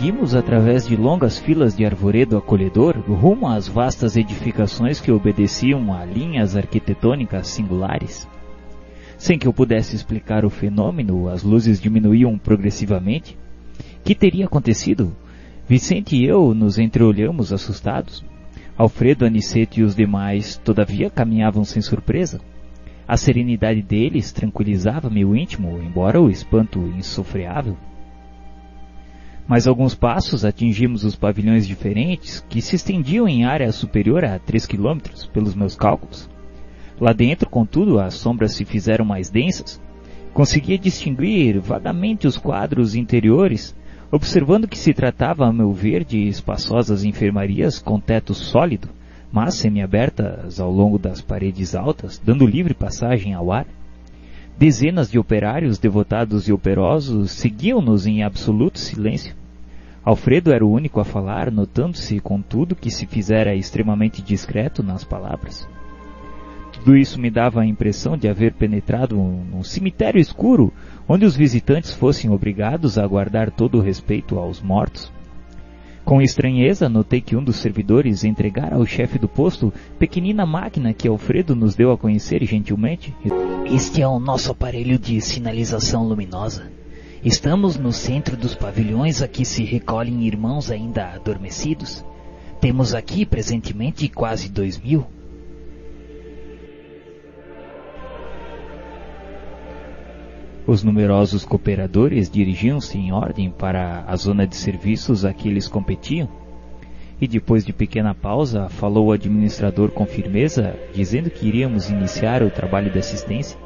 Seguimos através de longas filas de arvoredo acolhedor rumo às vastas edificações que obedeciam a linhas arquitetônicas singulares. Sem que eu pudesse explicar o fenômeno, as luzes diminuíam progressivamente. Que teria acontecido? Vicente e eu nos entreolhamos assustados. Alfredo, Aniceto e os demais, todavia, caminhavam sem surpresa. A serenidade deles tranquilizava meu íntimo, embora o espanto insofreável. Mais alguns passos atingimos os pavilhões diferentes, que se estendiam em área superior a 3 quilômetros, pelos meus cálculos. Lá dentro, contudo, as sombras se fizeram mais densas. Conseguia distinguir vagamente os quadros interiores, observando que se tratava, a meu ver, de espaçosas enfermarias com teto sólido, mas semiabertas ao longo das paredes altas, dando livre passagem ao ar. Dezenas de operários devotados e operosos seguiam-nos em absoluto silêncio. Alfredo era o único a falar, notando-se, contudo, que se fizera extremamente discreto nas palavras. Tudo isso me dava a impressão de haver penetrado num cemitério escuro, onde os visitantes fossem obrigados a guardar todo o respeito aos mortos. Com estranheza, notei que um dos servidores entregara ao chefe do posto pequenina máquina que Alfredo nos deu a conhecer gentilmente. Este é o nosso aparelho de sinalização luminosa. Estamos no centro dos pavilhões a que se recolhem irmãos ainda adormecidos. Temos aqui presentemente quase 2.000. Os numerosos cooperadores dirigiam-se em ordem para a zona de serviços a que eles competiam, e depois de pequena pausa falou o administrador com firmeza, dizendo que iríamos iniciar o trabalho de assistência.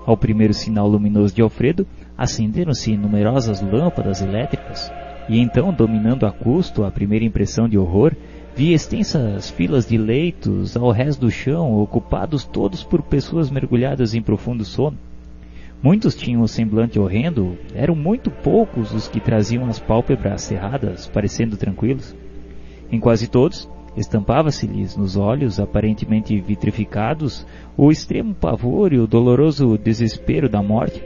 Ao primeiro sinal luminoso de Alfredo, acenderam-se numerosas lâmpadas elétricas, e então, dominando a custo a primeira impressão de horror, vi extensas filas de leitos ao rés do chão, ocupados todos por pessoas mergulhadas em profundo sono. Muitos tinham o semblante horrendo, eram muito poucos os que traziam as pálpebras cerradas, parecendo tranquilos. Em quase todos, estampava-se-lhes nos olhos, aparentemente vitrificados, o extremo pavor e o doloroso desespero da morte.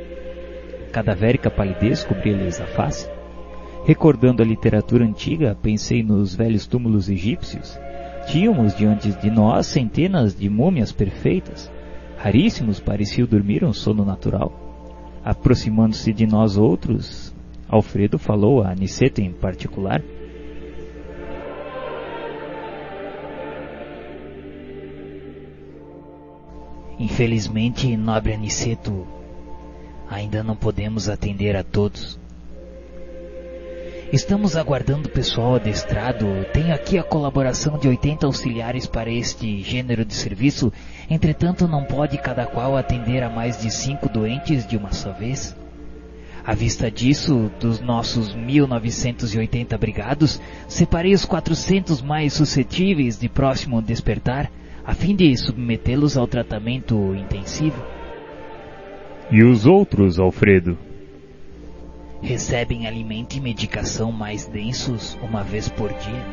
Cadavérica palidez cobria-lhes a face. Recordando a literatura antiga, pensei nos velhos túmulos egípcios. Tínhamos diante de nós centenas de múmias perfeitas. Raríssimos pareciam dormir um sono natural. Aproximando-se de nós outros, Alfredo falou a Aniceto em particular. Infelizmente, nobre Aniceto, ainda não podemos atender a todos. Estamos aguardando pessoal adestrado. Tenho aqui a colaboração de 80 auxiliares para este gênero de serviço. Entretanto, não pode cada qual atender a mais de 5 doentes de uma só vez. À vista disso, dos nossos 1980 abrigados, separei os 400 mais suscetíveis de próximo despertar, a fim de submetê-los ao tratamento intensivo. E os outros, Alfredo? Recebem alimento e medicação mais densos uma vez por dia.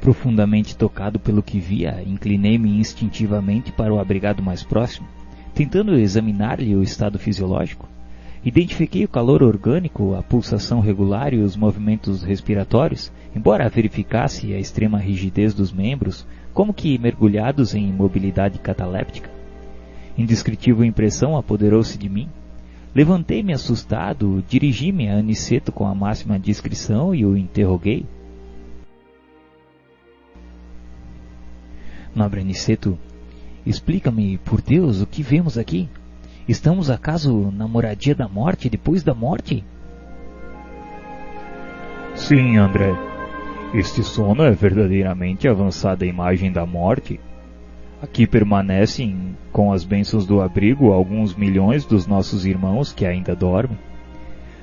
Profundamente tocado pelo que via, inclinei-me instintivamente para o abrigado mais próximo, tentando examinar-lhe o estado fisiológico. Identifiquei o calor orgânico, a pulsação regular e os movimentos respiratórios, embora verificasse a extrema rigidez dos membros, como que mergulhados em imobilidade cataléptica. Indescritível impressão apoderou-se de mim. Levantei-me assustado, dirigi-me a Aniceto com a máxima discrição e o interroguei. Nobre Aniceto, explica-me, por Deus, o que vemos aqui? Estamos acaso na moradia da morte depois da morte? Sim, André. Este sono é verdadeiramente a avançada imagem da morte. Aqui permanecem, com as bênçãos do abrigo, alguns milhões dos nossos irmãos que ainda dormem.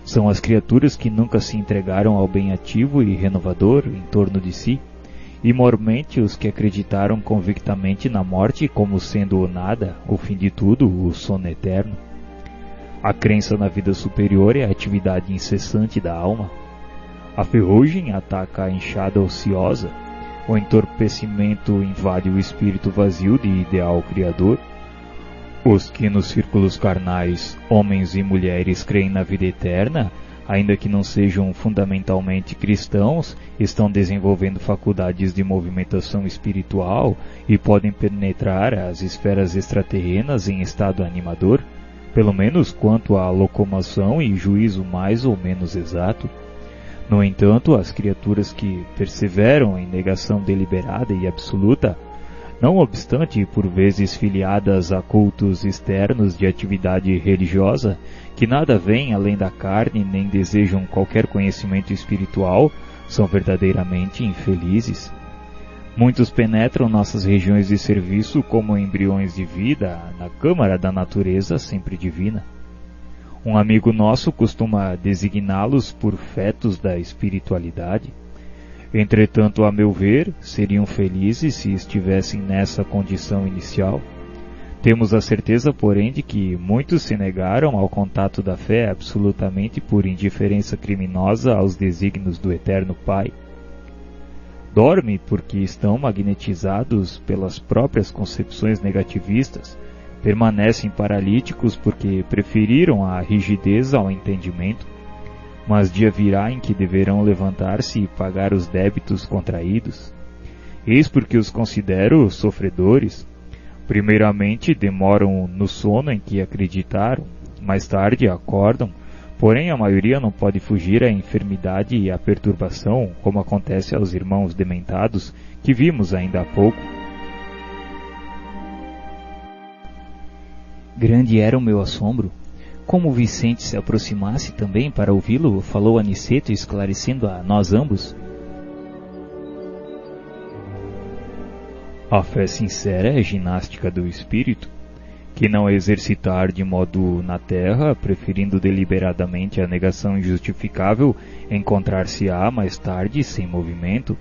São as criaturas que nunca se entregaram ao bem ativo e renovador em torno de si, e mormente os que acreditaram convictamente na morte como sendo o nada, o fim de tudo, o sono eterno. A crença na vida superior é a atividade incessante da alma. A ferrugem ataca a enxada ociosa, o entorpecimento invade o espírito vazio de ideal criador. Os que nos círculos carnais, homens e mulheres, creem na vida eterna, ainda que não sejam fundamentalmente cristãos, estão desenvolvendo faculdades de movimentação espiritual e podem penetrar as esferas extraterrenas em estado animador, pelo menos quanto à locomoção e juízo mais ou menos exato. No entanto, as criaturas que perseveram em negação deliberada e absoluta, não obstante por vezes filiadas a cultos externos de atividade religiosa, que nada veem além da carne nem desejam qualquer conhecimento espiritual, são verdadeiramente infelizes. Muitos penetram nossas regiões de serviço como embriões de vida na câmara da natureza sempre divina. Um amigo nosso costuma designá-los por fetos da espiritualidade. Entretanto, a meu ver, seriam felizes se estivessem nessa condição inicial. Temos a certeza, porém, de que muitos se negaram ao contato da fé absolutamente por indiferença criminosa aos desígnios do Eterno Pai. Dorme porque estão magnetizados pelas próprias concepções negativistas, permanecem paralíticos porque preferiram a rigidez ao entendimento, mas dia virá em que deverão levantar-se e pagar os débitos contraídos. Eis porque os considero sofredores. Primeiramente demoram no sono em que acreditaram, mais tarde acordam, porém a maioria não pode fugir à enfermidade e à perturbação, como acontece aos irmãos dementados que vimos ainda há pouco. Grande era o meu assombro. Como o Vicente se aproximasse também para ouvi-lo, falou Aniceto, esclarecendo a nós ambos. A fé sincera é ginástica do espírito, que não exercitar de modo na terra, preferindo deliberadamente a negação injustificável, encontrar-se-á mais tarde sem movimento.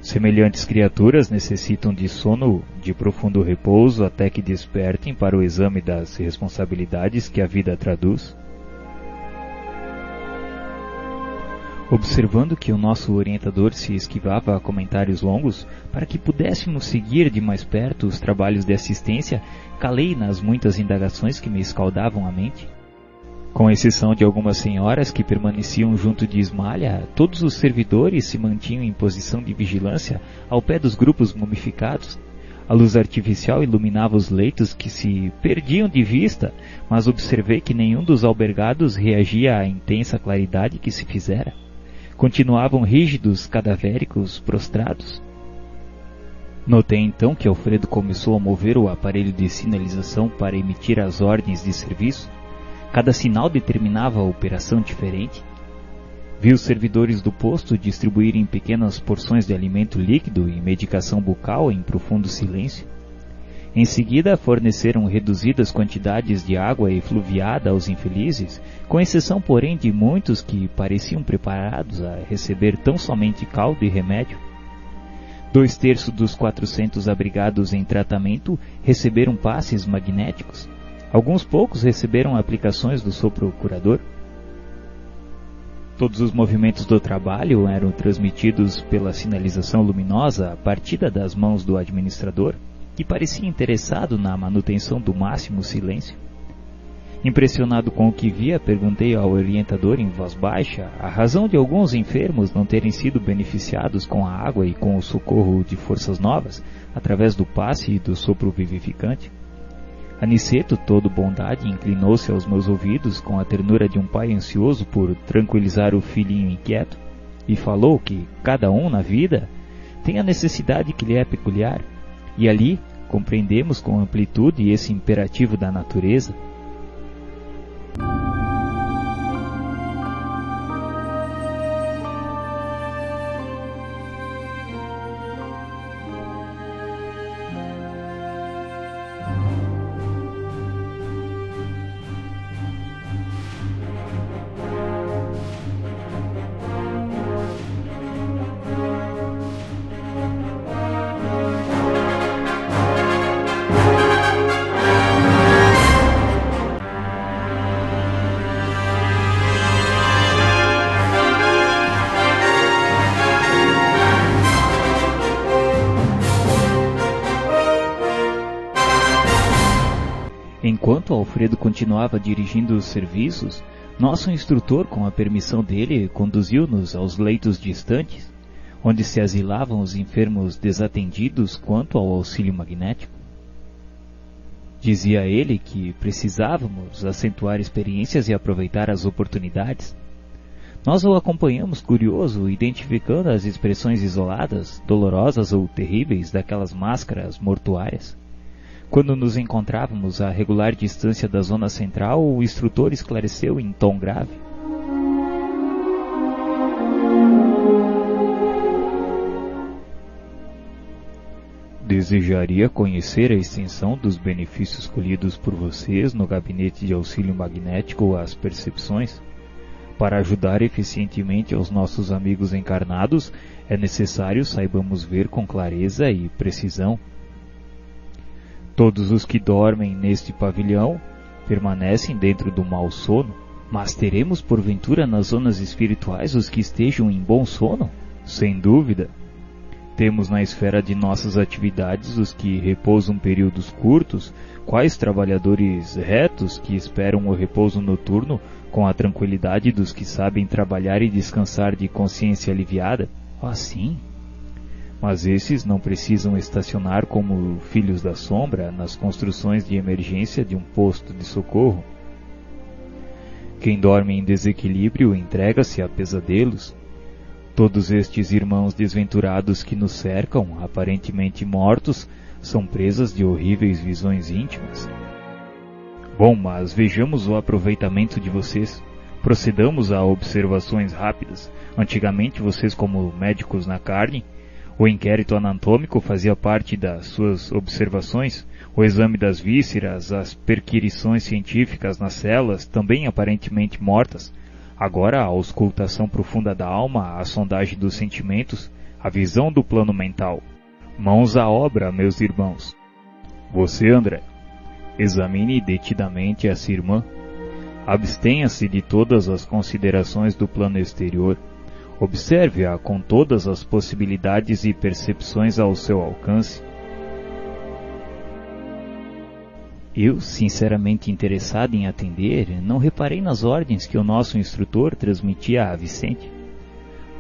Semelhantes criaturas necessitam de sono de profundo repouso até que despertem para o exame das responsabilidades que a vida traduz. Observando que o nosso orientador se esquivava a comentários longos, para que pudéssemos seguir de mais perto os trabalhos de assistência, calei nas muitas indagações que me escaldavam a mente. Com exceção de algumas senhoras que permaneciam junto de Ismalha, todos os servidores se mantinham em posição de vigilância ao pé dos grupos mumificados. A luz artificial iluminava os leitos que se perdiam de vista, mas observei que nenhum dos albergados reagia à intensa claridade que se fizera. Continuavam rígidos, cadavéricos, prostrados. Notei então que Alfredo começou a mover o aparelho de sinalização para emitir as ordens de serviço. Cada sinal determinava a operação diferente. Vi os servidores do posto distribuírem pequenas porções de alimento líquido e medicação bucal em profundo silêncio. Em seguida, forneceram reduzidas quantidades de água efluviada aos infelizes, com exceção, porém, de muitos que pareciam preparados a receber tão somente caldo e remédio. 2/3 dos 400 abrigados em tratamento receberam passes magnéticos. Alguns poucos receberam aplicações do sopro curador. Todos os movimentos do trabalho eram transmitidos pela sinalização luminosa partida das mãos do administrador, que parecia interessado na manutenção do máximo silêncio. Impressionado com o que via, perguntei ao orientador em voz baixa a razão de alguns enfermos não terem sido beneficiados com a água e com o socorro de forças novas, através do passe e do sopro vivificante. Aniceto, todo bondade, inclinou-se aos meus ouvidos com a ternura de um pai ansioso por tranquilizar o filhinho inquieto, e falou que cada um na vida tem a necessidade que lhe é peculiar, e ali compreendemos com amplitude esse imperativo da natureza. Enquanto Alfredo continuava dirigindo os serviços, Nosso instrutor, com a permissão dele, conduziu-nos aos leitos distantes, onde se asilavam os enfermos desatendidos quanto ao auxílio magnético. Dizia ele que precisávamos acentuar experiências e aproveitar as oportunidades. Nós o acompanhamos curioso, identificando as expressões isoladas, dolorosas ou terríveis daquelas máscaras mortuárias. Quando nos encontrávamos a regular distância da zona central, o instrutor esclareceu em tom grave: desejaria conhecer a extensão dos benefícios colhidos por vocês no gabinete de auxílio magnético às percepções. Para ajudar eficientemente aos nossos amigos encarnados, é necessário saibamos ver com clareza e precisão. Todos os que dormem neste pavilhão permanecem dentro do mau sono, mas teremos porventura nas zonas espirituais os que estejam em bom sono? Sem dúvida. Temos na esfera de nossas atividades os que repousam períodos curtos, quais trabalhadores retos que esperam o repouso noturno com a tranquilidade dos que sabem trabalhar e descansar de consciência aliviada. Sim. Mas esses não precisam estacionar como filhos da sombra nas construções de emergência de um posto de socorro. Quem dorme em desequilíbrio entrega-se a pesadelos. Todos estes irmãos desventurados que nos cercam, aparentemente mortos, são presas de horríveis visões íntimas. Bom, mas vejamos o aproveitamento de vocês. Procedamos a observações rápidas. Antigamente, vocês, como médicos na carne, o inquérito anatômico fazia parte das suas observações, o exame das vísceras, as perquirições científicas nas células, também aparentemente mortas. Agora, a auscultação profunda da alma, a sondagem dos sentimentos, a visão do plano mental. Mãos à obra, meus irmãos. Você, André, examine detidamente essa irmã. Abstenha-se de todas as considerações do plano exterior. Observe-a com todas as possibilidades e percepções ao seu alcance. Eu, sinceramente interessado em atender, não reparei nas ordens que o nosso instrutor transmitia a Vicente.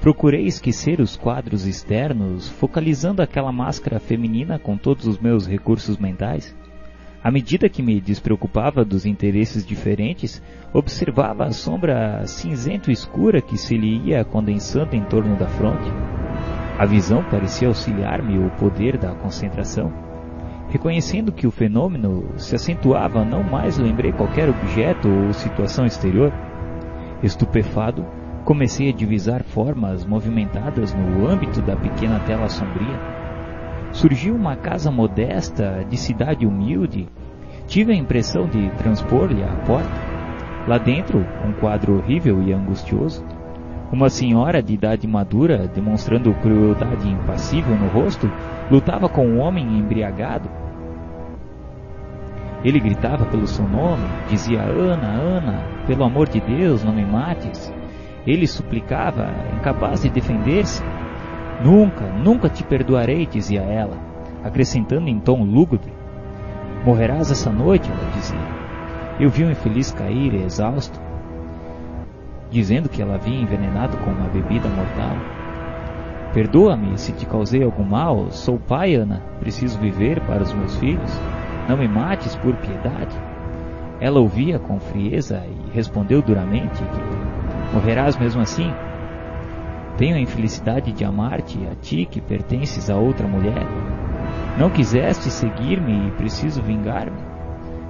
Procurei esquecer os quadros externos, focalizando aquela máscara feminina com todos os meus recursos mentais. À medida que me despreocupava dos interesses diferentes, observava a sombra cinzento escura que se lhe ia condensando em torno da fronte. A visão parecia auxiliar-me o poder da concentração. Reconhecendo que o fenômeno se acentuava, não mais lembrei qualquer objeto ou situação exterior. Estupefado, comecei a divisar formas movimentadas no âmbito da pequena tela sombria. Surgiu uma casa modesta, de cidade humilde. Tive a impressão de transpor-lhe a porta. Lá dentro, um quadro horrível e angustioso. Uma senhora de idade madura, demonstrando crueldade impassível no rosto, lutava com um homem embriagado. Ele gritava pelo seu nome, dizia: Ana, Ana, pelo amor de Deus, não me mates. Ele suplicava, incapaz de defender-se. Nunca, nunca te perdoarei, dizia ela, acrescentando em tom lúgubre. Morrerás essa noite, ela dizia. Eu vi o infeliz cair exausto, dizendo que ela havia envenenado com uma bebida mortal. Perdoa-me se te causei algum mal, sou pai, Ana, preciso viver para os meus filhos. Não me mates por piedade. Ela ouvia com frieza e respondeu duramente que morrerás mesmo assim. Tenho a infelicidade de amar-te, a ti que pertences a outra mulher. Não quiseste seguir-me e preciso vingar-me.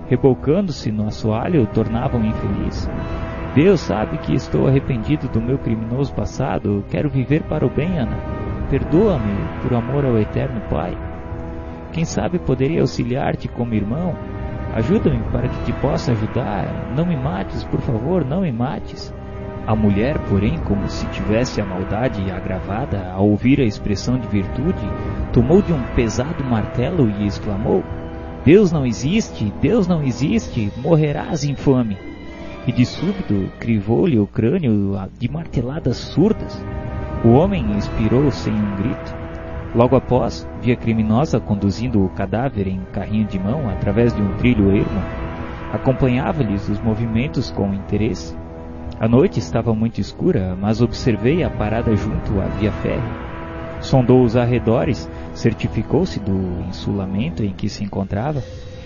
Rebocando-se no assoalho, tornava-me infeliz. Deus sabe que estou arrependido do meu criminoso passado. Quero viver para o bem, Ana. Perdoa-me por amor ao eterno Pai. Quem sabe poderia auxiliar-te como irmão. Ajuda-me para que te possa ajudar. Não me mates, por favor, não me mates. A mulher, porém, como se tivesse a maldade agravada, ao ouvir a expressão de virtude, tomou de um pesado martelo e exclamou: Deus não existe, morrerás, infame! E de súbito crivou-lhe o crânio de marteladas surdas. O homem expirou sem um grito. Logo após, vi a criminosa conduzindo o cadáver em carrinho de mão através de um trilho ermo. Acompanhava-lhes os movimentos com interesse. A noite estava muito escura, mas observei a parada junto à via férrea. Sondou os arredores, certificou-se do insulamento em que se encontrava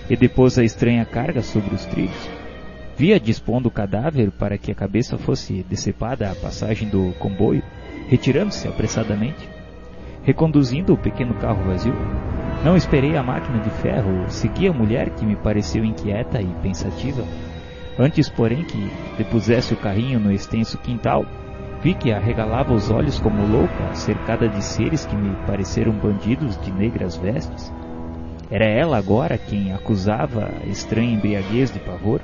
e depôs a estranha carga sobre os trilhos. Via dispondo o cadáver para que a cabeça fosse decepada à passagem do comboio, retirando-se apressadamente. Reconduzindo o pequeno carro vazio, não esperei a máquina de ferro, segui a mulher que me pareceu inquieta e pensativa. Antes, porém, que depusesse o carrinho no extenso quintal, vi que arregalava os olhos como louca, cercada de seres que me pareceram bandidos de negras vestes. Era ela agora quem acusava a estranha embriaguez de pavor.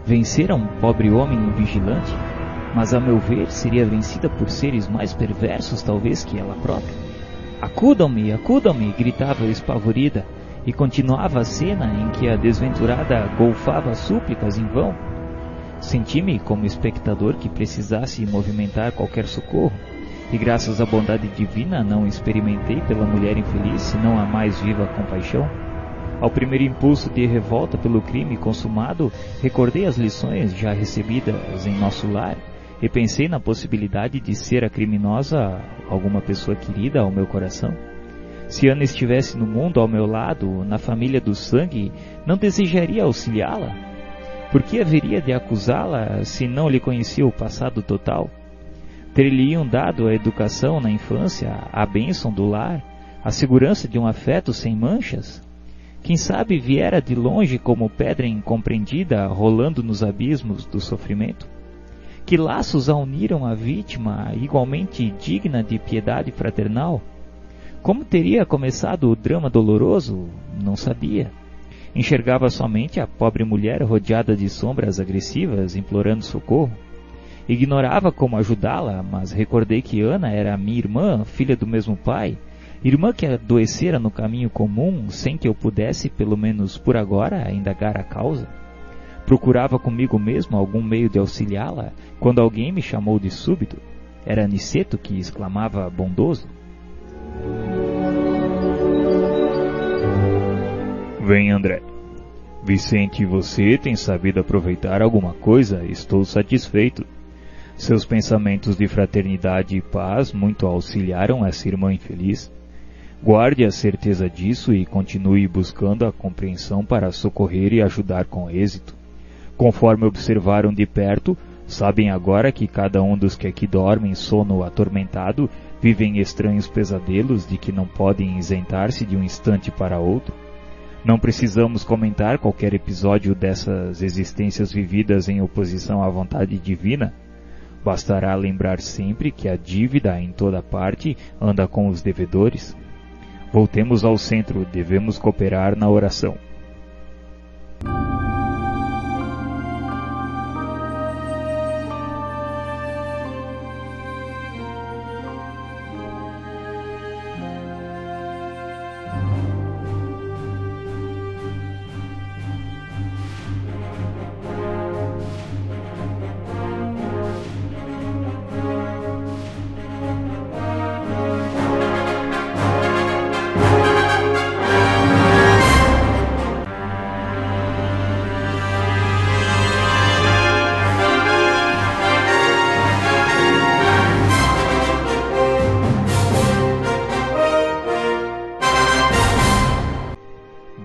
Vencera um pobre homem vigilante, mas a meu ver seria vencida por seres mais perversos talvez que ela própria. Acudam-me, acudam-me, gritava espavorida, e continuava a cena em que a desventurada golfava súplicas em vão. Senti-me como espectador que precisasse movimentar qualquer socorro, e graças à bondade divina não experimentei pela mulher infeliz senão a mais viva compaixão. Ao primeiro impulso de revolta pelo crime consumado, recordei as lições já recebidas em nosso lar e pensei na possibilidade de ser a criminosa alguma pessoa querida ao meu coração. Se Ana estivesse no mundo ao meu lado, na família do sangue, não desejaria auxiliá-la? Por que haveria de acusá-la se não lhe conhecia o passado total? Ter-lhe-iam dado a educação na infância, a bênção do lar, a segurança de um afeto sem manchas? Quem sabe viera de longe como pedra incompreendida rolando nos abismos do sofrimento? Que laços a uniram a vítima, igualmente digna de piedade fraternal? Como teria começado o drama doloroso? Não sabia. Enxergava somente a pobre mulher rodeada de sombras agressivas, implorando socorro. Ignorava como ajudá-la, mas recordei que Ana era minha irmã, filha do mesmo pai, irmã que adoecera no caminho comum, sem que eu pudesse, pelo menos por agora, indagar a causa. Procurava comigo mesmo algum meio de auxiliá-la, quando alguém me chamou de súbito. Era Aniceto que exclamava bondoso: Vem, André. Vicente e você têm sabido aproveitar alguma coisa, estou satisfeito. Seus pensamentos de fraternidade e paz muito auxiliaram essa irmã infeliz. Guarde a certeza disso e continue buscando a compreensão para socorrer e ajudar com êxito. Conforme observaram de perto, sabem agora que cada um dos que aqui dormem sono atormentado vivem estranhos pesadelos de que não podem isentar-se de um instante para outro. Não precisamos comentar qualquer episódio dessas existências vividas em oposição à vontade divina. Bastará lembrar sempre que a dívida em toda parte anda com os devedores. Voltemos ao centro, devemos cooperar na oração.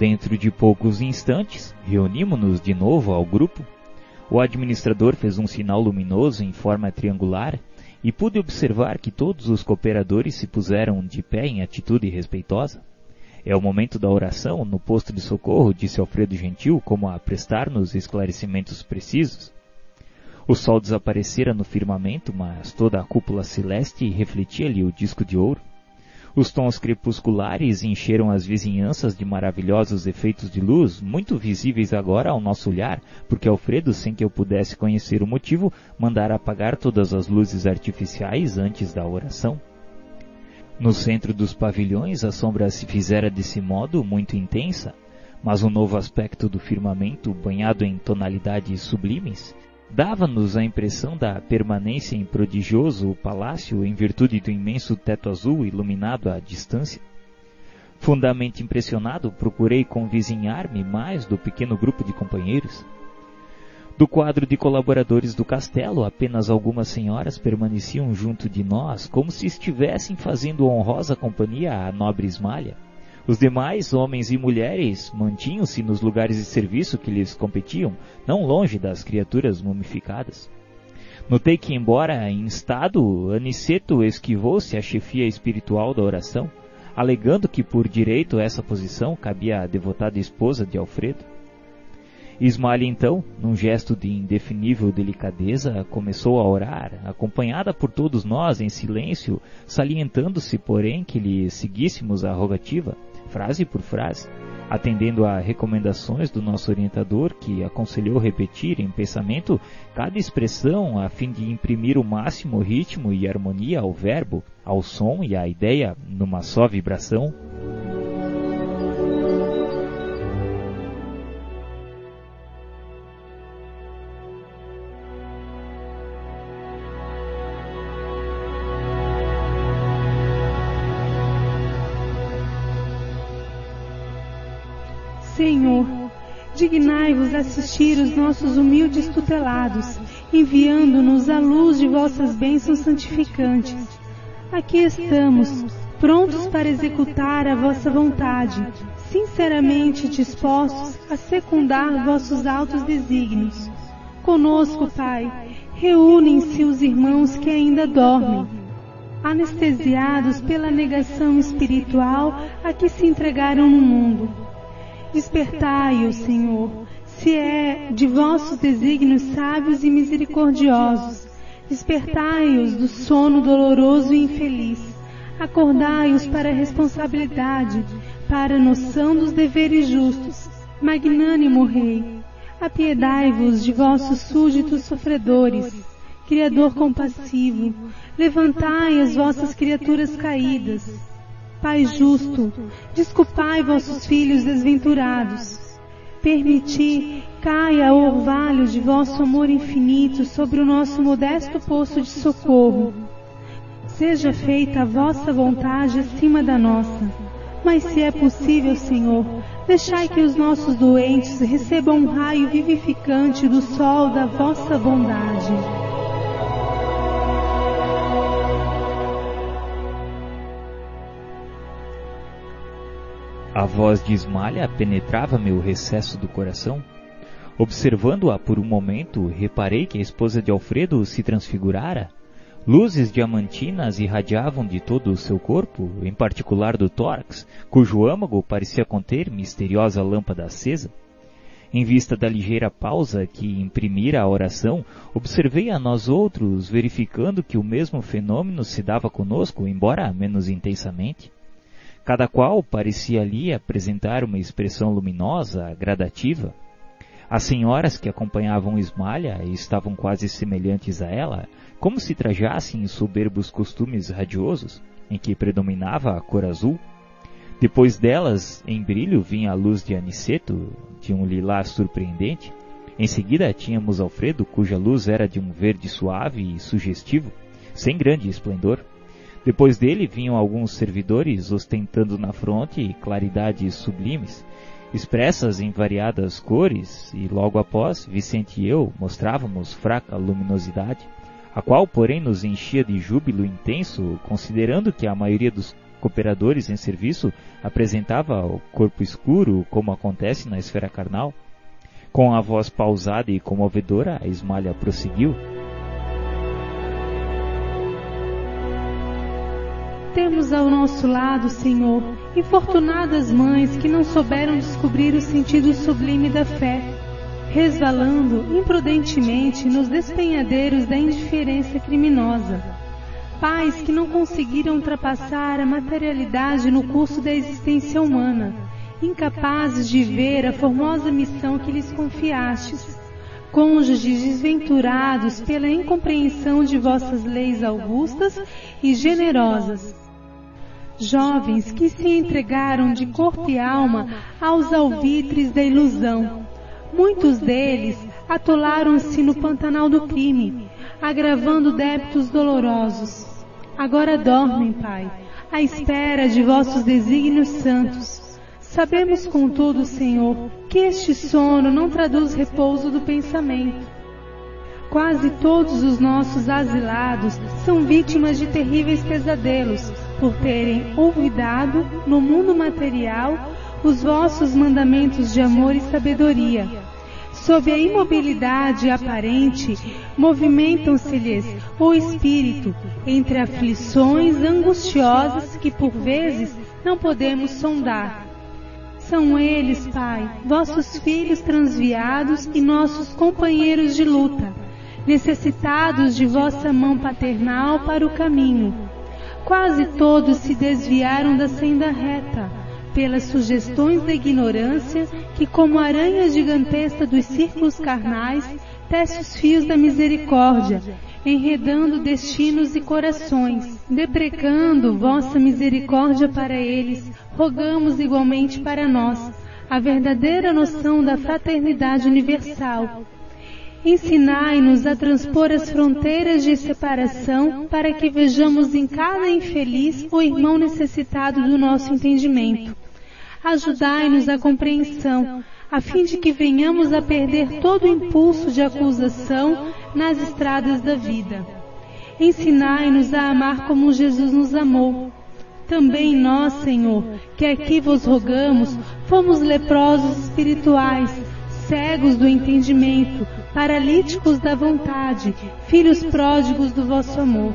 Dentro de poucos instantes, reunimos-nos de novo ao grupo. O administrador fez um sinal luminoso em forma triangular e pude observar que todos os cooperadores se puseram de pé em atitude respeitosa. É o momento da oração no posto de socorro, disse Alfredo Gentil, como a prestar-nos esclarecimentos precisos. O sol desaparecera no firmamento, mas toda a cúpula celeste refletia-lhe o disco de ouro. Os tons crepusculares encheram as vizinhanças de maravilhosos efeitos de luz, muito visíveis agora ao nosso olhar, porque Alfredo, sem que eu pudesse conhecer o motivo, mandara apagar todas as luzes artificiais antes da oração. No centro dos pavilhões a sombra se fizera desse modo muito intensa, mas o novo aspecto do firmamento, banhado em tonalidades sublimes, dava-nos a impressão da permanência em prodigioso palácio em virtude do imenso teto azul iluminado à distância. Fundamente impressionado, procurei convizinhar-me mais do pequeno grupo de companheiros. Do quadro de colaboradores do castelo, apenas algumas senhoras permaneciam junto de nós, como se estivessem fazendo honrosa companhia à nobre Ismalha. Os demais, homens e mulheres, mantinham-se nos lugares de serviço que lhes competiam, não longe das criaturas mumificadas. Notei que, embora em estado, Aniceto esquivou-se à chefia espiritual da oração, alegando que por direito essa posição cabia à devotada esposa de Alfredo. Ismalha, então, num gesto de indefinível delicadeza, começou a orar, acompanhada por todos nós em silêncio, salientando-se, porém, que lhe seguíssemos a rogativa, frase por frase, atendendo a recomendações do nosso orientador, que aconselhou repetir em pensamento cada expressão a fim de imprimir o máximo ritmo e harmonia ao verbo, ao som e à ideia numa só vibração. Senhor, dignai-vos assistir os nossos humildes tutelados, enviando-nos a luz de vossas bênçãos santificantes. Aqui estamos, prontos para executar a vossa vontade, sinceramente dispostos a secundar vossos altos desígnios. Conosco, Pai, reúnem-se os irmãos que ainda dormem, anestesiados pela negação espiritual a que se entregaram no mundo. Despertai-os, Senhor, se é de vossos desígnios sábios e misericordiosos. Despertai-os do sono doloroso e infeliz. Acordai-os para a responsabilidade, para a noção dos deveres justos. Magnânimo Rei, apiedai-vos de vossos súditos sofredores. Criador compassivo, levantai as vossas criaturas caídas. Pai justo, desculpai vossos filhos desventurados. Permiti caia o orvalho de vosso amor infinito sobre o nosso modesto poço de socorro. Seja feita a vossa vontade acima da nossa. Mas se é possível, Senhor, deixai que os nossos doentes recebam um raio vivificante do sol da vossa bondade. A voz de Ismalha penetrava meu recesso do coração. Observando-a por um momento, reparei que a esposa de Alfredo se transfigurara. Luzes diamantinas irradiavam de todo o seu corpo, em particular do tórax, cujo âmago parecia conter misteriosa lâmpada acesa. Em vista da ligeira pausa que imprimira a oração, observei a nós outros, verificando que o mesmo fenômeno se dava conosco, embora menos intensamente. Cada qual parecia ali apresentar uma expressão luminosa, gradativa. As senhoras que acompanhavam Ismalha estavam quase semelhantes a ela, como se trajassem em soberbos costumes radiosos, em que predominava a cor azul. Depois delas, em brilho, vinha a luz de Aniceto, de um lilás surpreendente. Em seguida tínhamos Alfredo, cuja luz era de um verde suave e sugestivo, sem grande esplendor. Depois dele vinham alguns servidores ostentando na fronte claridades sublimes, expressas em variadas cores, e logo após, Vicente e eu mostrávamos fraca luminosidade, a qual, porém, nos enchia de júbilo intenso, considerando que a maioria dos cooperadores em serviço apresentava o corpo escuro, como acontece na esfera carnal. Com a voz pausada e comovedora, a Ismalha prosseguiu. Temos ao nosso lado, Senhor, infortunadas mães que não souberam descobrir o sentido sublime da fé, resvalando imprudentemente nos despenhadeiros da indiferença criminosa. Pais que não conseguiram ultrapassar a materialidade no curso da existência humana, incapazes de ver a formosa missão que lhes confiastes. Cônjuges desventurados pela incompreensão de vossas leis augustas e generosas. Jovens que se entregaram de corpo e alma aos alvitres da ilusão. Muitos deles atolaram-se no pantanal do crime, agravando débitos dolorosos. Agora dormem, Pai, à espera de vossos desígnios santos. Sabemos, contudo, Senhor, que este sono não traduz repouso do pensamento. Quase todos os nossos asilados são vítimas de terríveis pesadelos, por terem olvidado, no mundo material, os vossos mandamentos de amor e sabedoria. Sob a imobilidade aparente, movimentam-se-lhes o espírito entre aflições angustiosas que por vezes não podemos sondar. São eles, Pai, vossos filhos transviados e nossos companheiros de luta, necessitados de vossa mão paternal para o caminho. Quase todos se desviaram da senda reta, pelas sugestões da ignorância que, como aranha gigantesca dos círculos carnais, tece os fios da misericórdia, enredando destinos e corações. Deprecando vossa misericórdia para eles, rogamos igualmente para nós a verdadeira noção da fraternidade universal. Ensinai-nos a transpor as fronteiras de separação para que vejamos em cada infeliz o irmão necessitado do nosso entendimento. Ajudai-nos a compreensão, a fim de que venhamos a perder todo o impulso de acusação nas estradas da vida. Ensinai-nos a amar como Jesus nos amou. Também nós, Senhor, que aqui vos rogamos, fomos leprosos espirituais, cegos do entendimento, paralíticos da vontade, filhos pródigos do vosso amor.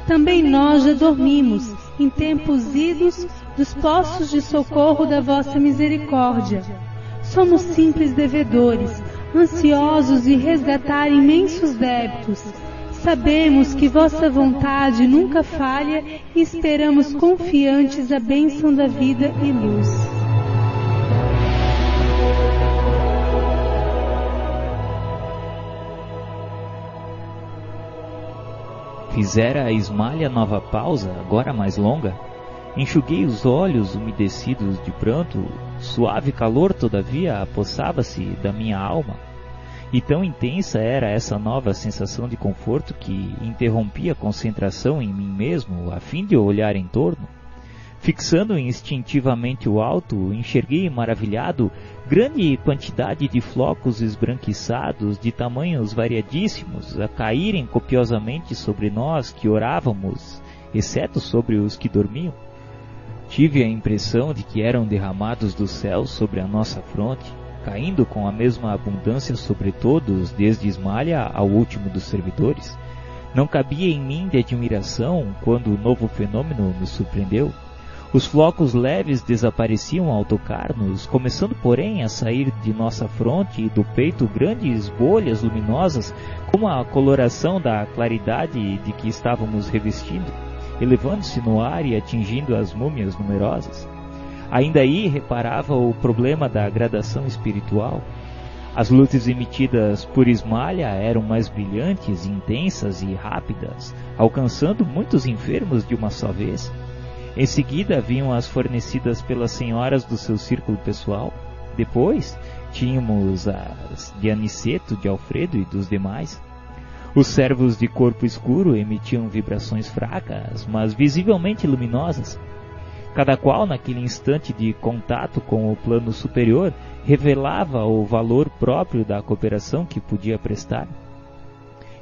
Também nós já dormimos, em tempos idos, dos poços de socorro da vossa misericórdia. Somos simples devedores, ansiosos de resgatar imensos débitos. Sabemos que vossa vontade nunca falha e esperamos confiantes a bênção da vida e luz. Fizera a Ismalha nova pausa, agora mais longa. Enxuguei os olhos umedecidos de pranto, suave calor todavia apossava-se da minha alma. E tão intensa era essa nova sensação de conforto que interrompia a concentração em mim mesmo, a fim de olhar em torno. Fixando instintivamente o alto, enxerguei maravilhado grande quantidade de flocos esbranquiçados de tamanhos variadíssimos a caírem copiosamente sobre nós que orávamos, exceto sobre os que dormiam. Tive a impressão de que eram derramados do céu sobre a nossa fronte, caindo com a mesma abundância sobre todos, desde Ismalha ao último dos servidores. Não cabia em mim de admiração quando o novo fenômeno me surpreendeu. Os flocos leves desapareciam ao tocar-nos, começando, porém, a sair de nossa fronte e do peito grandes bolhas luminosas, como a coloração da claridade de que estávamos revestindo, elevando-se no ar e atingindo as múmias numerosas. Ainda aí reparava o problema da gradação espiritual. As luzes emitidas por Ismalha eram mais brilhantes, intensas e rápidas, alcançando muitos enfermos de uma só vez. Em seguida vinham as fornecidas pelas senhoras do seu círculo pessoal. Depois tínhamos as de Aniceto, de Alfredo e dos demais. Os servos de corpo escuro emitiam vibrações fracas, mas visivelmente luminosas. Cada qual, naquele instante de contato com o plano superior, revelava o valor próprio da cooperação que podia prestar.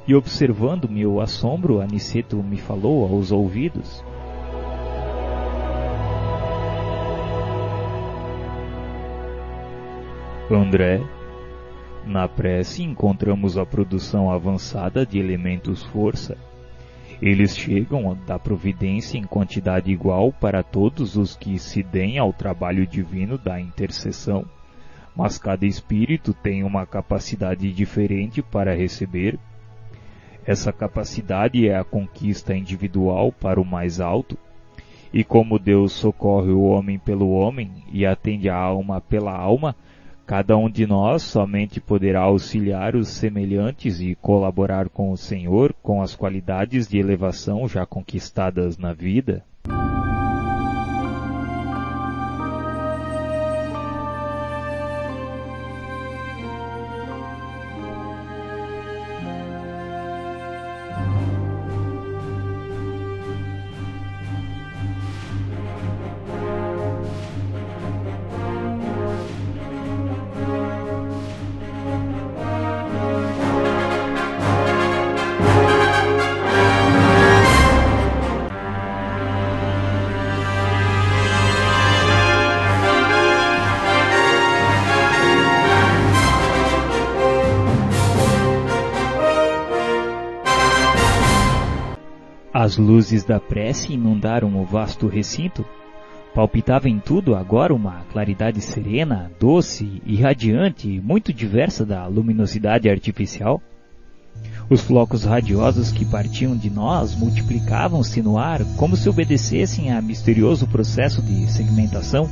E observando meu assombro, Aniceto me falou aos ouvidos: André, na prece encontramos a produção avançada de elementos força. Eles chegam da providência em quantidade igual para todos os que se deem ao trabalho divino da intercessão, mas cada espírito tem uma capacidade diferente para receber. Essa capacidade é a conquista individual para o mais alto, e como Deus socorre o homem pelo homem e atende a alma pela alma, cada um de nós somente poderá auxiliar os semelhantes e colaborar com o Senhor com as qualidades de elevação já conquistadas na vida. As luzes da prece inundaram o vasto recinto. Palpitava em tudo agora uma claridade serena, doce e radiante, muito diversa da luminosidade artificial. Os flocos radiosos que partiam de nós multiplicavam-se no ar como se obedecessem a misterioso processo de segmentação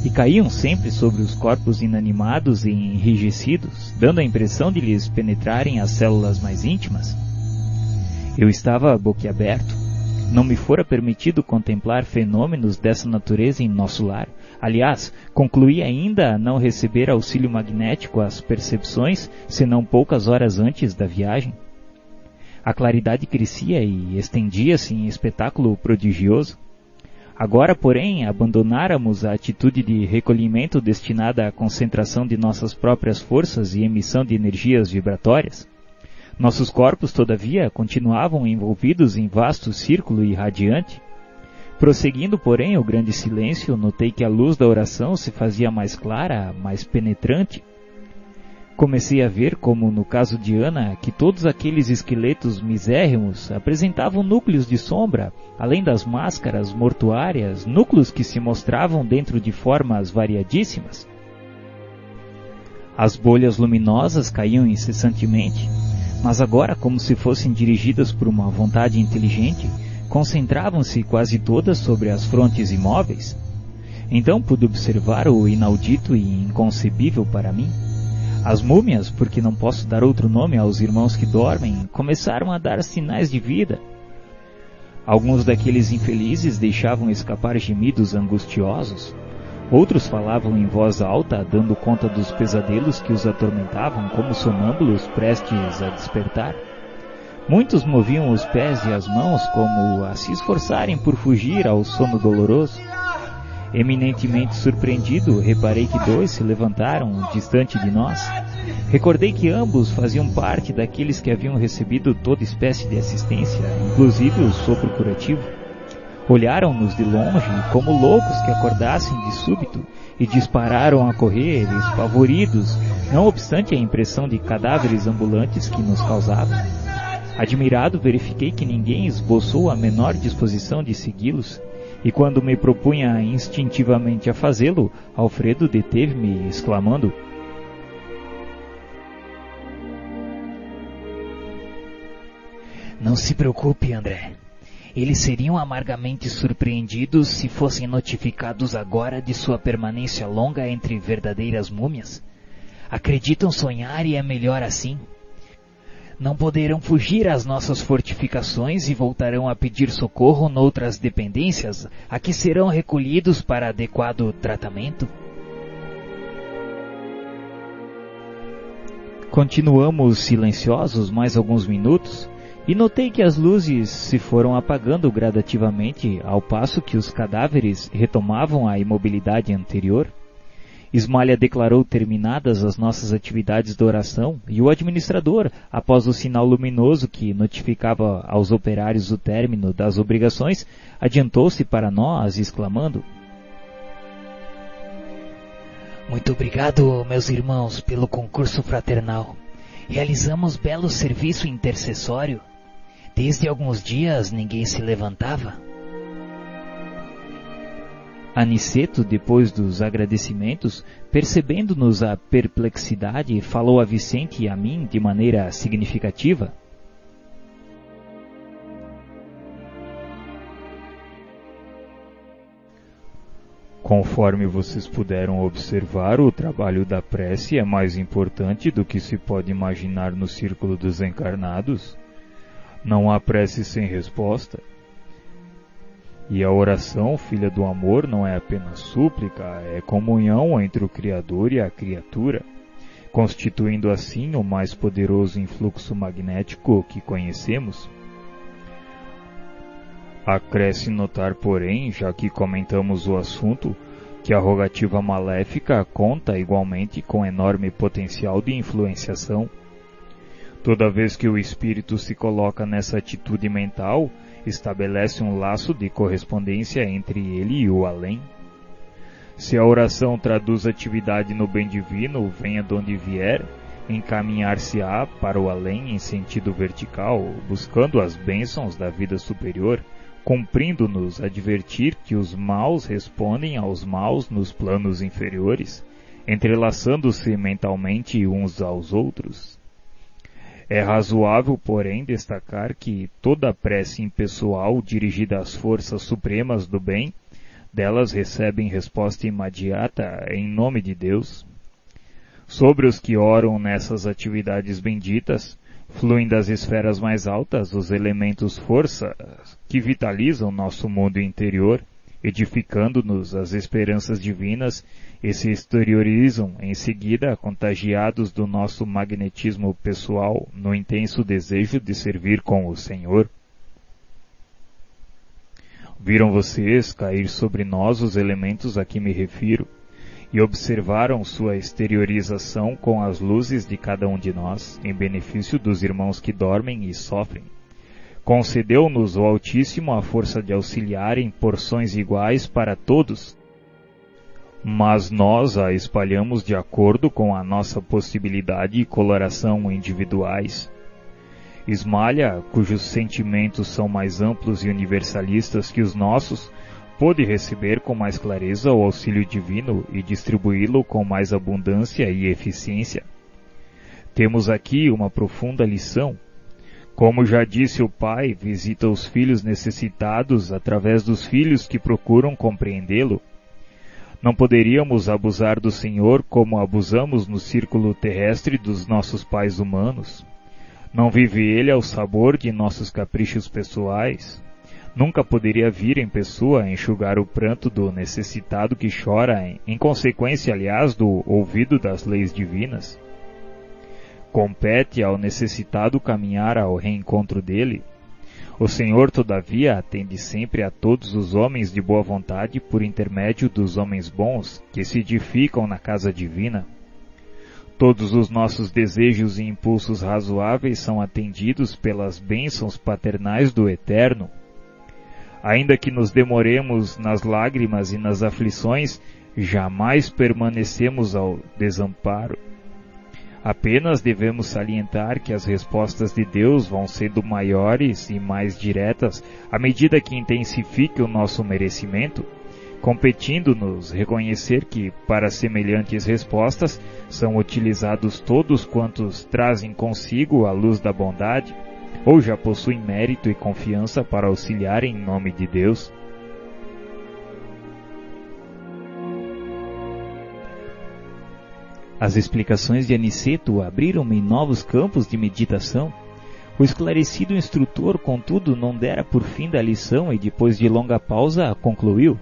e caíam sempre sobre os corpos inanimados e enrijecidos, dando a impressão de lhes penetrarem as células mais íntimas. Eu estava boquiaberto. Não me fora permitido contemplar fenômenos dessa natureza em nosso lar. Aliás, concluí ainda não receber auxílio magnético às percepções, senão poucas horas antes da viagem. A claridade crescia e estendia-se em espetáculo prodigioso. Agora, porém, abandonáramos a atitude de recolhimento destinada à concentração de nossas próprias forças e emissão de energias vibratórias. Nossos corpos, todavia, continuavam envolvidos em vasto círculo irradiante. Prosseguindo, porém, o grande silêncio, notei que a luz da oração se fazia mais clara, mais penetrante. Comecei a ver, como no caso de Ana, que todos aqueles esqueletos misérrimos apresentavam núcleos de sombra, além das máscaras mortuárias, núcleos que se mostravam dentro de formas variadíssimas. As bolhas luminosas caíam incessantemente, mas agora, como se fossem dirigidas por uma vontade inteligente, concentravam-se quase todas sobre as frontes imóveis. Então pude observar o inaudito e inconcebível para mim. As múmias, porque não posso dar outro nome aos irmãos que dormem, começaram a dar sinais de vida. Alguns daqueles infelizes deixavam escapar gemidos angustiosos. Outros falavam em voz alta, dando conta dos pesadelos que os atormentavam como sonâmbulos prestes a despertar. Muitos moviam os pés e as mãos como a se esforçarem por fugir ao sono doloroso. Eminentemente surpreendido, reparei que 2 se levantaram distante de nós. Recordei que ambos faziam parte daqueles que haviam recebido toda espécie de assistência, inclusive o sopro curativo. Olharam-nos de longe, como loucos que acordassem de súbito, e dispararam a correr, espavoridos, não obstante a impressão de cadáveres ambulantes que nos causava. Admirado, verifiquei que ninguém esboçou a menor disposição de segui-los, e quando me propunha instintivamente a fazê-lo, Alfredo deteve-me, exclamando: "Não se preocupe, André. Eles seriam amargamente surpreendidos se fossem notificados agora de sua permanência longa entre verdadeiras múmias. Acreditam sonhar e é melhor assim. Não poderão fugir às nossas fortificações e voltarão a pedir socorro noutras dependências, a que serão recolhidos para adequado tratamento." Continuamos silenciosos mais alguns minutos, e notei que as luzes se foram apagando gradativamente ao passo que os cadáveres retomavam a imobilidade anterior. Ismalha declarou terminadas as nossas atividades de oração e o administrador, após o sinal luminoso que notificava aos operários o término das obrigações, adiantou-se para nós, exclamando: "Muito obrigado, meus irmãos, pelo concurso fraternal. Realizamos belo serviço intercessório. Desde alguns dias ninguém se levantava." Aniceto, depois dos agradecimentos, percebendo-nos a perplexidade, falou a Vicente e a mim de maneira significativa: Conforme vocês puderam observar, o trabalho da prece é mais importante do que se pode imaginar no círculo dos encarnados. Não há prece sem resposta. E a oração, filha do amor, não é apenas súplica, é comunhão entre o Criador e a criatura, constituindo assim o mais poderoso influxo magnético que conhecemos. Acresce notar, porém, já que comentamos o assunto, que a rogativa maléfica conta igualmente com enorme potencial de influenciação. Toda vez que o espírito se coloca nessa atitude mental, estabelece um laço de correspondência entre ele e o além. Se a oração traduz atividade no bem divino, venha de onde vier, encaminhar-se-á para o além em sentido vertical, buscando as bênçãos da vida superior, cumprindo-nos advertir que os maus respondem aos maus nos planos inferiores, entrelaçando-se mentalmente uns aos outros. É razoável, porém, destacar que toda prece impessoal dirigida às forças supremas do bem, delas recebem resposta imediata em nome de Deus. Sobre os que oram nessas atividades benditas, fluem das esferas mais altas os elementos força que vitalizam nosso mundo interior, edificando-nos as esperanças divinas e se exteriorizam em seguida contagiados do nosso magnetismo pessoal no intenso desejo de servir com o Senhor. Viram vocês cair sobre nós os elementos a que me refiro, e observaram sua exteriorização com as luzes de cada um de nós, em benefício dos irmãos que dormem e sofrem. Concedeu-nos o Altíssimo a força de auxiliar em porções iguais para todos, mas nós a espalhamos de acordo com a nossa possibilidade e coloração individuais. Ismalha, cujos sentimentos são mais amplos e universalistas que os nossos, pôde receber com mais clareza o auxílio divino e distribuí-lo com mais abundância e eficiência. Temos aqui uma profunda lição. Como já disse o Pai, visita os filhos necessitados através dos filhos que procuram compreendê-lo. Não poderíamos abusar do Senhor como abusamos no círculo terrestre dos nossos pais humanos. Não vive Ele ao sabor de nossos caprichos pessoais. Nunca poderia vir em pessoa enxugar o pranto do necessitado que chora, em consequência, aliás, do ouvido das leis divinas. Compete ao necessitado caminhar ao reencontro dele. O Senhor, todavia, atende sempre a todos os homens de boa vontade por intermédio dos homens bons que se edificam na casa divina. Todos os nossos desejos e impulsos razoáveis são atendidos pelas bênçãos paternais do Eterno. Ainda que nos demoremos nas lágrimas e nas aflições, jamais permanecemos ao desamparo. Apenas devemos salientar que as respostas de Deus vão sendo maiores e mais diretas à medida que intensifique o nosso merecimento, competindo-nos reconhecer que, para semelhantes respostas, são utilizados todos quantos trazem consigo a luz da bondade, ou já possuem mérito e confiança para auxiliar em nome de Deus. As explicações de Aniceto abriram-me novos campos de meditação. O esclarecido instrutor, contudo, não dera por fim da lição e, depois de longa pausa, concluiu.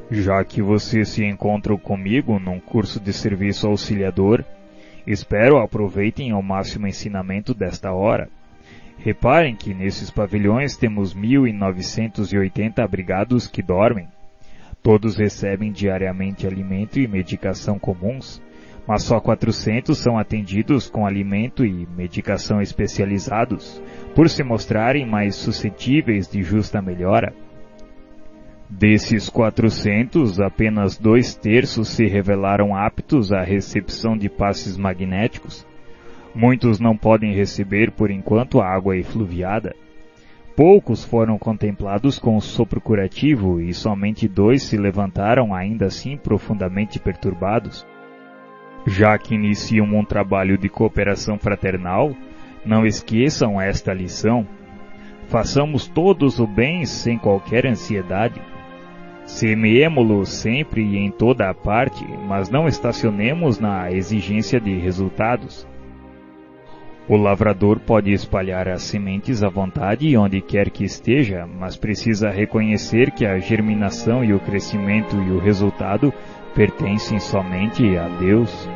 Já que vocês se encontram comigo num curso de serviço auxiliador, espero aproveitem ao máximo o ensinamento desta hora. Reparem que nesses pavilhões temos 1.980 abrigados que dormem. Todos recebem diariamente alimento e medicação comuns, mas só 400 são atendidos com alimento e medicação especializados, por se mostrarem mais suscetíveis de justa melhora. Desses 400, apenas 2/3 se revelaram aptos à recepção de passes magnéticos. Muitos não podem receber por enquanto a água efluviada. Poucos foram contemplados com o sopro curativo e somente 2 se levantaram ainda assim profundamente perturbados. Já que iniciam um trabalho de cooperação fraternal, não esqueçam esta lição. Façamos todos o bem sem qualquer ansiedade. Semeemo-lo sempre e em toda a parte, mas não estacionemos na exigência de resultados. O lavrador pode espalhar as sementes à vontade onde quer que esteja, mas precisa reconhecer que a germinação e o crescimento e o resultado pertencem somente a Deus.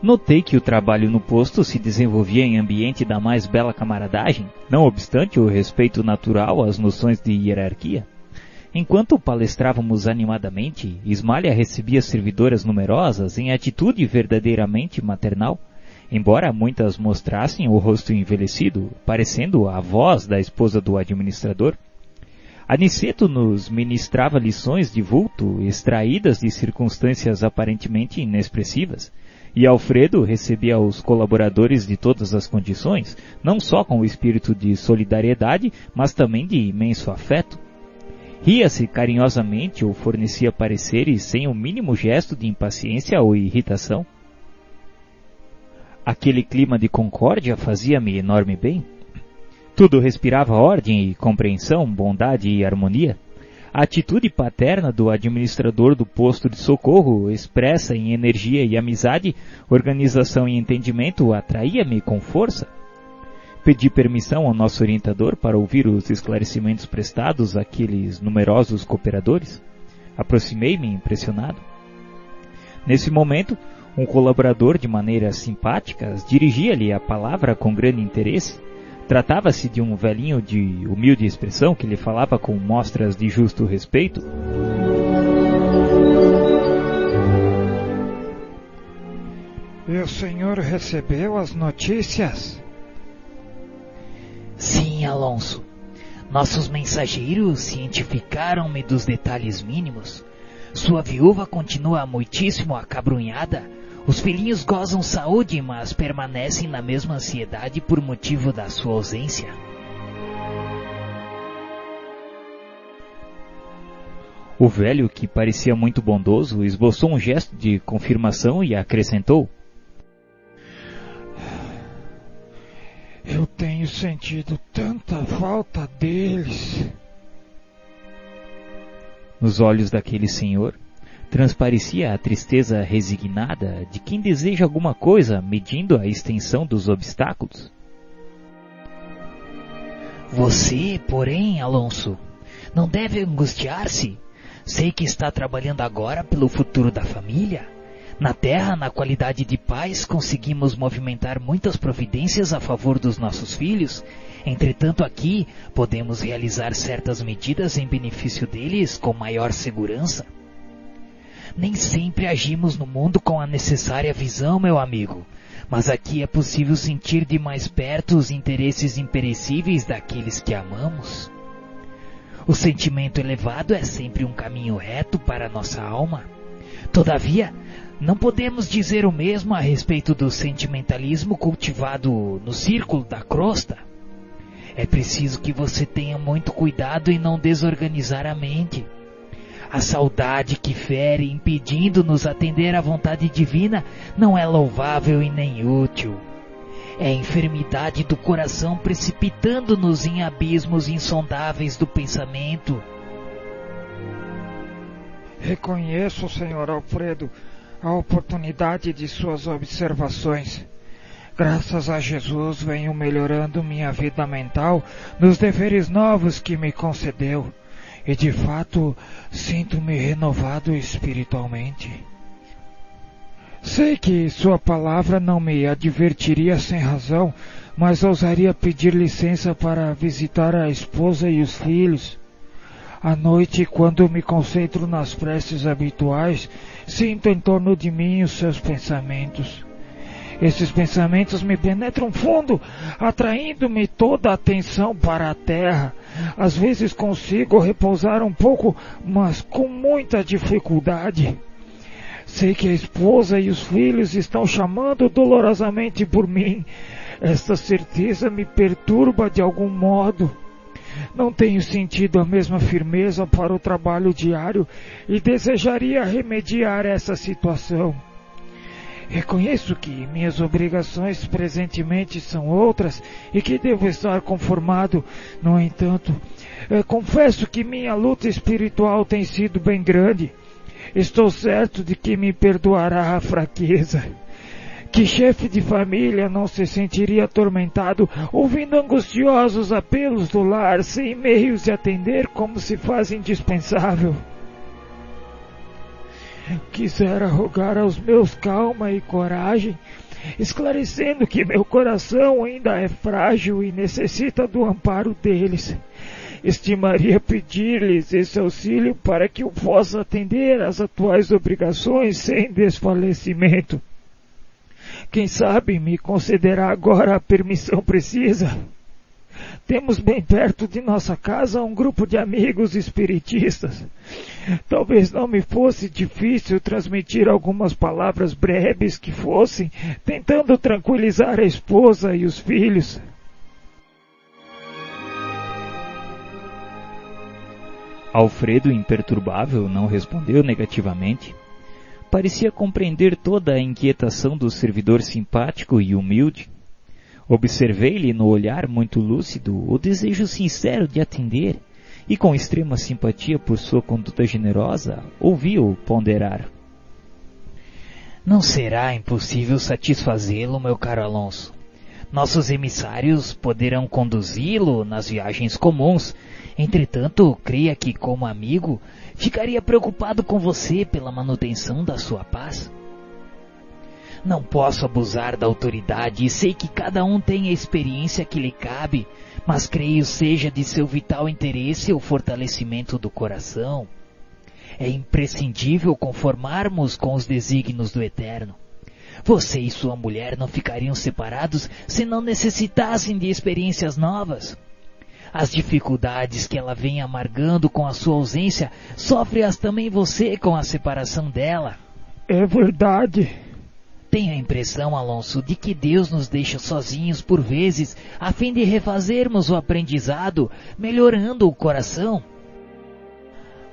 Notei que o trabalho no posto se desenvolvia em ambiente da mais bela camaradagem, não obstante o respeito natural às noções de hierarquia. Enquanto palestrávamos animadamente, Ismália recebia servidoras numerosas em atitude verdadeiramente maternal, embora muitas mostrassem o rosto envelhecido, parecendo a voz da esposa do administrador. Aniceto nos ministrava lições de vulto extraídas de circunstâncias aparentemente inexpressivas, e Alfredo recebia os colaboradores de todas as condições, não só com o espírito de solidariedade, mas também de imenso afeto. Ria-se carinhosamente ou fornecia pareceres sem o mínimo gesto de impaciência ou irritação. Aquele clima de concórdia fazia-me enorme bem. Tudo respirava ordem e compreensão, bondade e harmonia. A atitude paterna do administrador do posto de socorro, expressa em energia e amizade, organização e entendimento, atraía-me com força. Pedi permissão ao nosso orientador para ouvir os esclarecimentos prestados àqueles numerosos cooperadores. Aproximei-me impressionado. Nesse momento, um colaborador, de maneira simpática, dirigia-lhe a palavra com grande interesse. Tratava-se de um velhinho de humilde expressão que lhe falava com mostras de justo respeito. E o senhor recebeu as notícias? Sim, Alonso. Nossos mensageiros cientificaram-me dos detalhes mínimos. Sua viúva continua muitíssimo acabrunhada. Os filhinhos gozam saúde, mas permanecem na mesma ansiedade por motivo da sua ausência. O velho, que parecia muito bondoso, esboçou um gesto de confirmação e acrescentou: Eu tenho sentido tanta falta deles. Nos olhos daquele senhor transparecia a tristeza resignada de quem deseja alguma coisa medindo a extensão dos obstáculos. Você, porém, Alonso, não deve angustiar-se. Sei que está trabalhando agora pelo futuro da família. Na terra, na qualidade de pais, conseguimos movimentar muitas providências a favor dos nossos filhos. Entretanto, aqui, podemos realizar certas medidas em benefício deles com maior segurança. Nem sempre agimos no mundo com a necessária visão, meu amigo, mas aqui é possível sentir de mais perto os interesses imperecíveis daqueles que amamos. O sentimento elevado é sempre um caminho reto para a nossa alma. Todavia, não podemos dizer o mesmo a respeito do sentimentalismo cultivado no círculo da crosta. É preciso que você tenha muito cuidado em não desorganizar a mente. A saudade que fere, impedindo-nos atender à vontade divina, não é louvável e nem útil. É a enfermidade do coração precipitando-nos em abismos insondáveis do pensamento. Reconheço, Sr. Alfredo, a oportunidade de suas observações. Graças a Jesus venho melhorando minha vida mental nos deveres novos que me concedeu. E de fato, sinto-me renovado espiritualmente. Sei que sua palavra não me advertiria sem razão, mas ousaria pedir licença para visitar a esposa e os filhos. À noite, quando me concentro nas preces habituais, sinto em torno de mim os seus pensamentos. Esses pensamentos me penetram fundo, atraindo-me toda a atenção para a terra. Às vezes consigo repousar um pouco, mas com muita dificuldade. Sei que a esposa e os filhos estão chamando dolorosamente por mim. Esta certeza me perturba de algum modo. Não tenho sentido a mesma firmeza para o trabalho diário e desejaria remediar essa situação. Reconheço que minhas obrigações presentemente são outras e que devo estar conformado. No entanto, confesso que minha luta espiritual tem sido bem grande. Estou certo de que me perdoará a fraqueza. Que chefe de família não se sentiria atormentado ouvindo angustiosos apelos do lar sem meios de atender como se faz indispensável? Quisera rogar aos meus calma e coragem, esclarecendo que meu coração ainda é frágil e necessita do amparo deles. Estimaria pedir-lhes esse auxílio para que eu possa atender às atuais obrigações sem desfalecimento. Quem sabe me concederá agora a permissão precisa? Temos bem perto de nossa casa um grupo de amigos espiritistas. Talvez não me fosse difícil transmitir algumas palavras breves que fossem, tentando tranquilizar a esposa e os filhos. Alfredo, imperturbável, não respondeu negativamente. Parecia compreender toda a inquietação do servidor simpático e humilde. Observei-lhe no olhar muito lúcido o desejo sincero de atender, e com extrema simpatia por sua conduta generosa, ouvi-o ponderar. Não será impossível satisfazê-lo, meu caro Alonso. Nossos emissários poderão conduzi-lo nas viagens comuns. Entretanto, creia que, como amigo, ficaria preocupado com você pela manutenção da sua paz. Não posso abusar da autoridade e sei que cada um tem a experiência que lhe cabe, mas creio seja de seu vital interesse o fortalecimento do coração. É imprescindível conformarmos com os desígnios do Eterno. Você e sua mulher não ficariam separados se não necessitassem de experiências novas. As dificuldades que ela vem amargando com a sua ausência, sofre-as também você com a separação dela. É verdade. Tenho a impressão, Alonso, de que Deus nos deixa sozinhos por vezes, a fim de refazermos o aprendizado, melhorando o coração.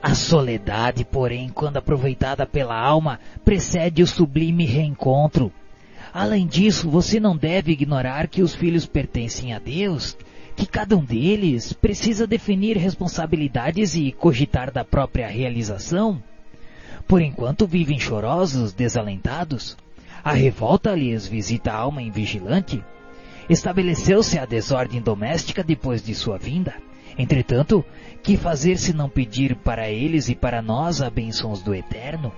A soledade, porém, quando aproveitada pela alma, precede o sublime reencontro. Além disso, você não deve ignorar que os filhos pertencem a Deus, que cada um deles precisa definir responsabilidades e cogitar da própria realização. Por enquanto vivem chorosos, desalentados. A revolta lhes visita a alma invigilante. Estabeleceu-se a desordem doméstica depois de sua vinda. Entretanto, que fazer se não pedir para eles e para nós a bênçãos do Eterno?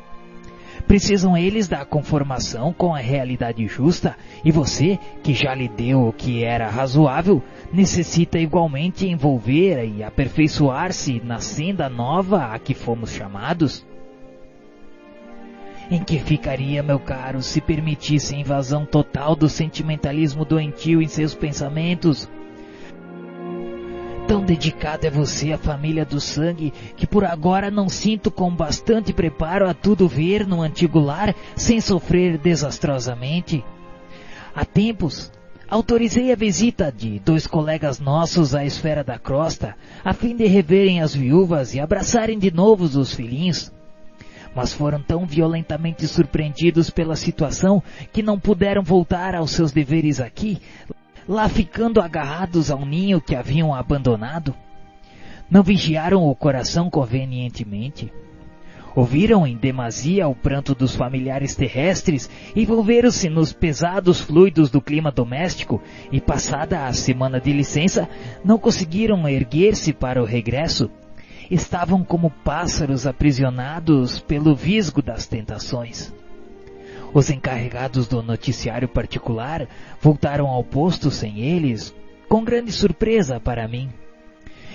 Precisam eles da conformação com a realidade justa, e você, que já lhe deu o que era razoável, necessita igualmente envolver e aperfeiçoar-se na senda nova a que fomos chamados. Em que ficaria, meu caro, se permitisse a invasão total do sentimentalismo doentio em seus pensamentos? Tão dedicado é você à família do sangue, que por agora não sinto com bastante preparo a tudo ver no antigo lar, sem sofrer desastrosamente. Há tempos, autorizei a visita de 2 colegas nossos à esfera da crosta, a fim de reverem as viúvas e abraçarem de novo os filhinhos. Mas foram tão violentamente surpreendidos pela situação que não puderam voltar aos seus deveres aqui, lá ficando agarrados ao ninho que haviam abandonado. Não vigiaram o coração convenientemente. Ouviram em demasia o pranto dos familiares terrestres, envolveram-se nos pesados fluidos do clima doméstico e, passada a semana de licença, não conseguiram erguer-se para o regresso. Estavam como pássaros aprisionados pelo visgo das tentações. Os encarregados do noticiário particular voltaram ao posto sem eles, com grande surpresa para mim.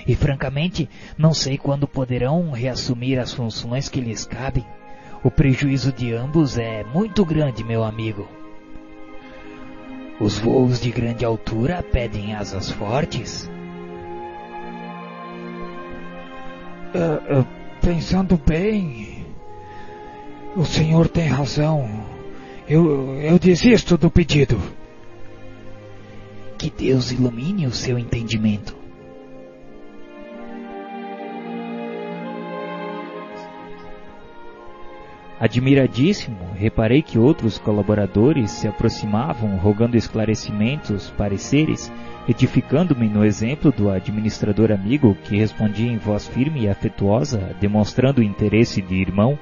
E francamente, não sei quando poderão reassumir as funções que lhes cabem. O prejuízo de ambos é muito grande, meu amigo. Os voos de grande altura pedem asas fortes. Pensando bem, o senhor tem razão. Eu desisto do pedido. Que Deus ilumine o seu entendimento. Admiradíssimo, reparei que outros colaboradores se aproximavam rogando esclarecimentos, pareceres, edificando-me no exemplo do administrador amigo que respondia em voz firme e afetuosa, demonstrando interesse de irmão.